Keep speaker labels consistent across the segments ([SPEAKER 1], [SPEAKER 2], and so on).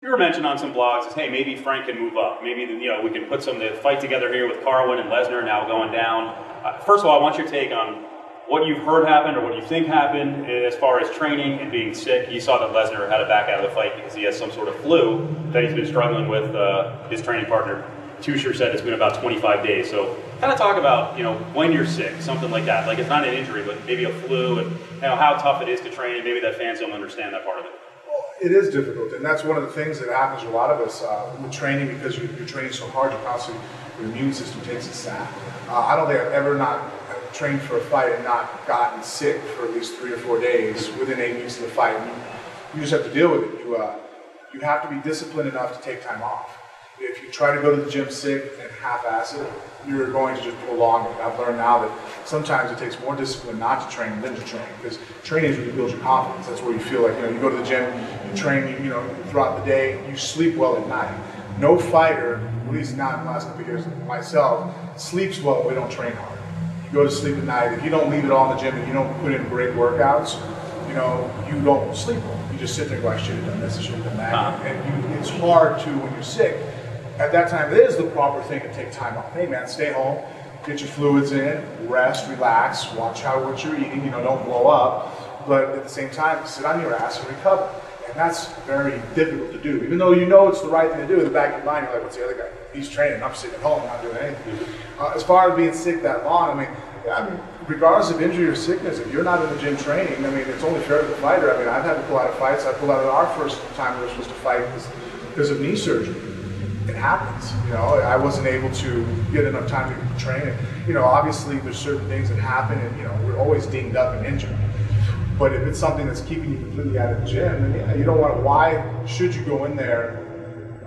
[SPEAKER 1] You were mentioned on some blogs, hey, maybe Frank can move up. Maybe we can put some fight together here with Carwin and Lesnar now going down. First of all, I want your take on what you've heard happened or what you think happened as far as training and being sick. You saw that Lesnar had to back out of the fight because he has some sort of flu that he's been struggling with. His training partner, Tusher, said it's been about 25 days. So kind of talk about, when you're sick, something like that. Like it's not an injury, but maybe a flu and how tough it is to train. And maybe that fans don't understand that part of it.
[SPEAKER 2] Well, it is difficult, and that's one of the things that happens to a lot of us with training because you're training so hard, you're constantly, your immune system takes a sap. I don't think I've ever not trained for a fight and not gotten sick for at least 3 or 4 days within 8 weeks of the fight. You just have to deal with it. You have to be disciplined enough to take time off. If you try to go to the gym sick and half-ass it, you're going to just prolong it. I've learned now that sometimes it takes more discipline not to train than to train, because training is where you build your confidence. That's where you feel like, you go to the gym, you train, throughout the day, you sleep well at night. No fighter, at least not in the last couple of years, myself, sleeps well when we don't train hard. You go to sleep at night, if you don't leave it all in the gym and you don't put in great workouts, you don't sleep well. You just sit there and go, I should have done this, I should have done that. And it's hard to, when you're sick, at that time, it is the proper thing to take time off. Hey man, stay home, get your fluids in, rest, relax, watch what you're eating, don't blow up. But at the same time, sit on your ass and recover. And that's very difficult to do. Even though it's the right thing to do, in the back of your mind, you're like, what's the other guy? He's training, I'm sitting at home, not doing anything. As far as being sick that long, I mean, regardless of injury or sickness, if you're not in the gym training, it's only fair to the fighter. I've had to pull out of fights. I pulled out of our first time we were supposed to fight because of knee surgery. It happens, I wasn't able to get enough time to train. And, obviously there's certain things that happen and, we're always dinged up and injured. But if it's something that's keeping you completely out of the gym, then you don't want to, why should you go in there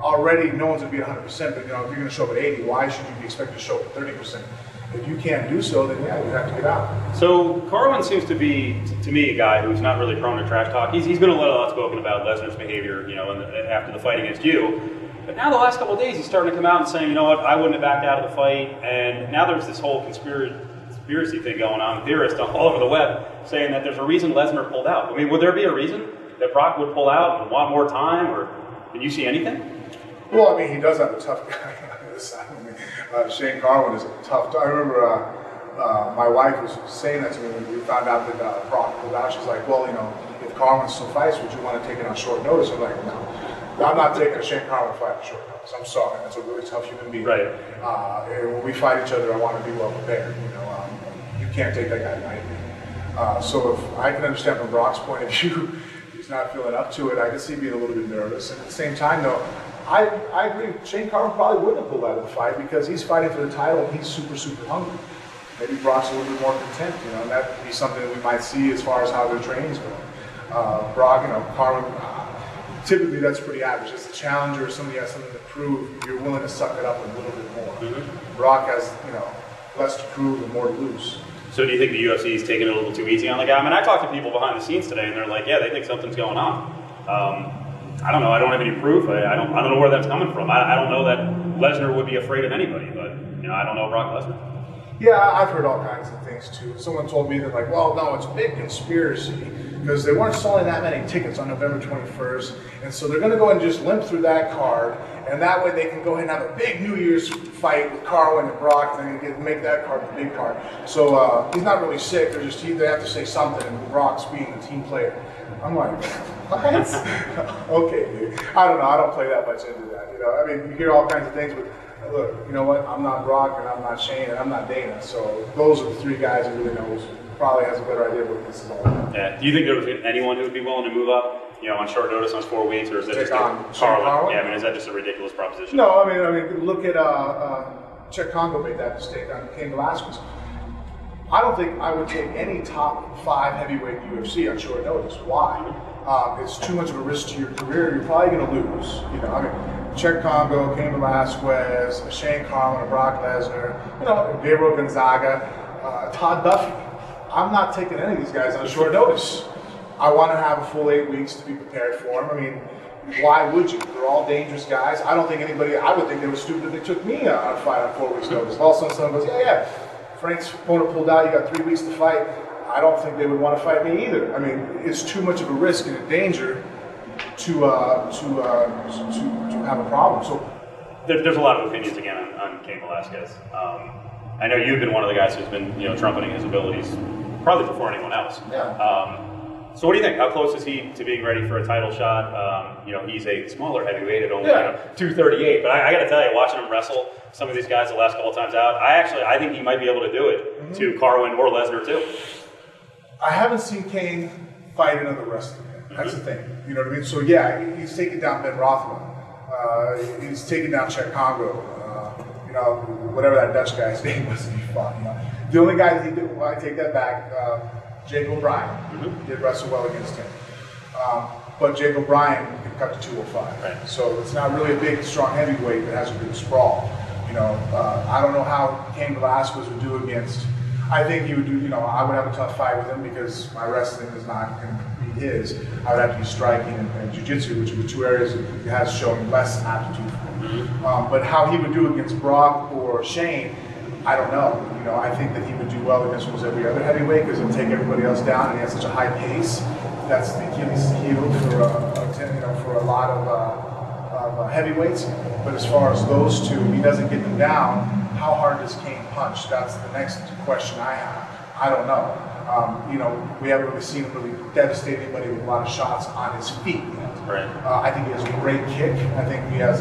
[SPEAKER 2] already, no one's going to be 100%, but if you're going to show up at 80, why should you be expected to show up at 30%? If you can't do so, then you have to get out.
[SPEAKER 1] So Carwin seems to be, to me, a guy who's not really prone to trash talk. He's been a little outspoken about Lesnar's behavior, after the fight against you. But now the last couple of days, he's starting to come out and saying, I wouldn't have backed out of the fight. And now there's this whole conspiracy thing going on, theorists all over the web saying that there's a reason Lesnar pulled out. Would there be a reason that Brock would pull out and want more time, or did you see anything?
[SPEAKER 2] Well, he does have a tough guy on this side. Shane Carwin is a tough. I remember my wife was saying that to me when we found out that Brock pulled out. She's like, well, if Carwin still fights, would you want to take it on short notice? I'm like, no. I'm not taking a Shane Carwin fight on short notice. I'm sorry. That's a really tough human being.
[SPEAKER 1] Right.
[SPEAKER 2] And when we fight each other, I want to be well prepared. You can't take that guy lightly. So if I can understand from Brock's point of view, he's not feeling up to it. I can see being a little bit nervous. And at the same time, though, I agree. Shane Carwin probably wouldn't have pulled out of the fight because he's fighting for the title and he's super, super hungry. Maybe Brock's a little bit more content, and that could be something that we might see as far as how their training's going. Brock, Carwin, typically that's pretty average. As a challenger or somebody has something to prove, you're willing to suck it up a little bit more. Mm-hmm. Brock has, less to prove and more to lose.
[SPEAKER 1] So do you think the UFC is taking it a little too easy on the guy? I talked to people behind the scenes today, and they're like, yeah, they think something's going on. I don't know. I don't have any proof. I don't know where that's coming from. I don't know that Lesnar would be afraid of anybody, but I don't know Brock Lesnar.
[SPEAKER 2] Yeah, I've heard all kinds of things too. Someone told me that well, no, it's a big conspiracy because they weren't selling that many tickets on November 21st, and so they're going to go and just limp through that card, and that way they can go ahead and have a big New Year's fight with Carwin and Brock, and then make that card the big card. So he's not really sick. They have to say something, and Brock's being the team player. I'm like, what? Okay, dude. I don't know. I don't play that much into that. You hear all kinds of things, but look, you know what? I'm not Brock, and I'm not Shane, and I'm not Dana. So those are the three guys who really knows. Probably has a better idea what this is all about.
[SPEAKER 1] Yeah. Do you think there was anyone who would be willing to move up, on short notice on 4 weeks, or is that just
[SPEAKER 2] Carwin?
[SPEAKER 1] Yeah, is that just a ridiculous proposition?
[SPEAKER 2] No, look at Czech Congo made that mistake on Cain Velasquez. I don't think I would take any top 5 heavyweight UFC on short notice. Why? It's too much of a risk to your career. You're probably going to lose. Czech Congo, Cain Velasquez, Shane Carwin, Brock Lesnar, Gabriel Gonzaga, Todd Duffee. I'm not taking any of these guys on short notice. I want to have a full 8 weeks to be prepared for them. Why would you? They're all dangerous guys. I don't think anybody, I would think they were stupid if they took me on a fight on 4 weeks notice. All of a sudden someone goes, yeah, Frank's opponent pulled out, you got 3 weeks to fight. I don't think they would want to fight me either. It's too much of a risk and a danger to have a problem. So
[SPEAKER 1] there's a lot of opinions again on Cain Velasquez. I know you've been one of the guys who's been trumpeting his abilities probably before anyone else.
[SPEAKER 2] Yeah.
[SPEAKER 1] So what do you think? How close is he to being ready for a title shot? He's a smaller heavyweight at only 238. But I got to tell you, watching him wrestle some of these guys the last couple of times out, I think he might be able to do it to Carwin or Lesnar too.
[SPEAKER 2] I haven't seen Cain fight another wrestler. That's the thing. You know what I mean? So yeah, he's taken down Ben Rothwell. He's taken down Czech Congo. Whatever that Dutch guy's name was that he fought. The only guy that he did, well, I take that back. Jake O'Brien did wrestle well against him. But Jake O'Brien can cut to 205.
[SPEAKER 1] Right.
[SPEAKER 2] So it's not really a big, strong heavyweight that has a good sprawl. I don't know how Cain Velasquez would do against. I think he would do, I would have a tough fight with him because my wrestling is not going to be his. I would have to be striking and jiu-jitsu, which are the two areas that he has shown less aptitude for. But how he would do against Brock or Shane, I don't know. I think that he would do well against almost every other heavyweight because he'll take everybody else down, and he has such a high pace. That's the Achilles heel for a lot of heavyweights. But as far as those two, if he doesn't get them down, how hard does Cain punch? That's the next question I have. I don't know. We haven't really seen him really devastate anybody with a lot of shots on his feet.
[SPEAKER 1] Right.
[SPEAKER 2] I think he has a great kick. I think he has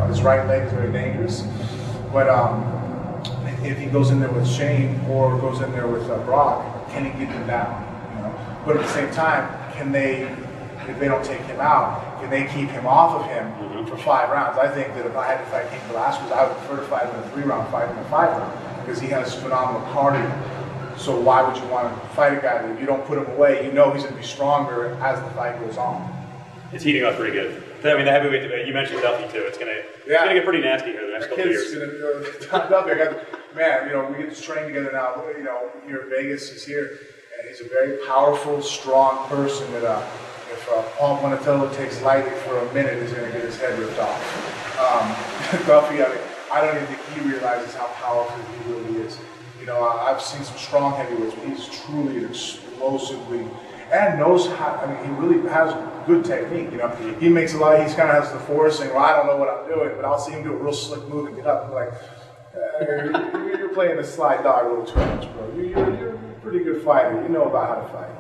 [SPEAKER 2] his right leg is very dangerous. But if he goes in there with Shane or goes in there with Brock, can he get them down? But at the same time, if they don't take him out, can they keep him off of him for 5 rounds? I think that if I had to fight Cain Velasquez, I would prefer to fight him in a 3-round fight than a 5-round because he has phenomenal cardio. So why would you want to fight a guy that if you don't put him away, he's going to be stronger as the fight goes on?
[SPEAKER 1] It's heating up pretty good. I mean, the heavyweight debate, you mentioned Duffee too. It's gonna get pretty nasty here the next couple of years.
[SPEAKER 2] Duffee, we get to train together now. Here in Vegas, he's here, and he's a very powerful, strong person that if Paul Bonatello takes lightly for a minute, he's going to get his head ripped off. Duffee, I don't even think he realizes how powerful he really is. I've seen some strong heavyweights, but he's truly explosively and knows how. He really has good technique. He makes a lot. He kind of has the force saying, "Well, I don't know what I'm doing," but I'll see him do a real slick move and get up and be like, "You're playing the sly dog a little too much, bro. You're a pretty good fighter. You know about how to fight."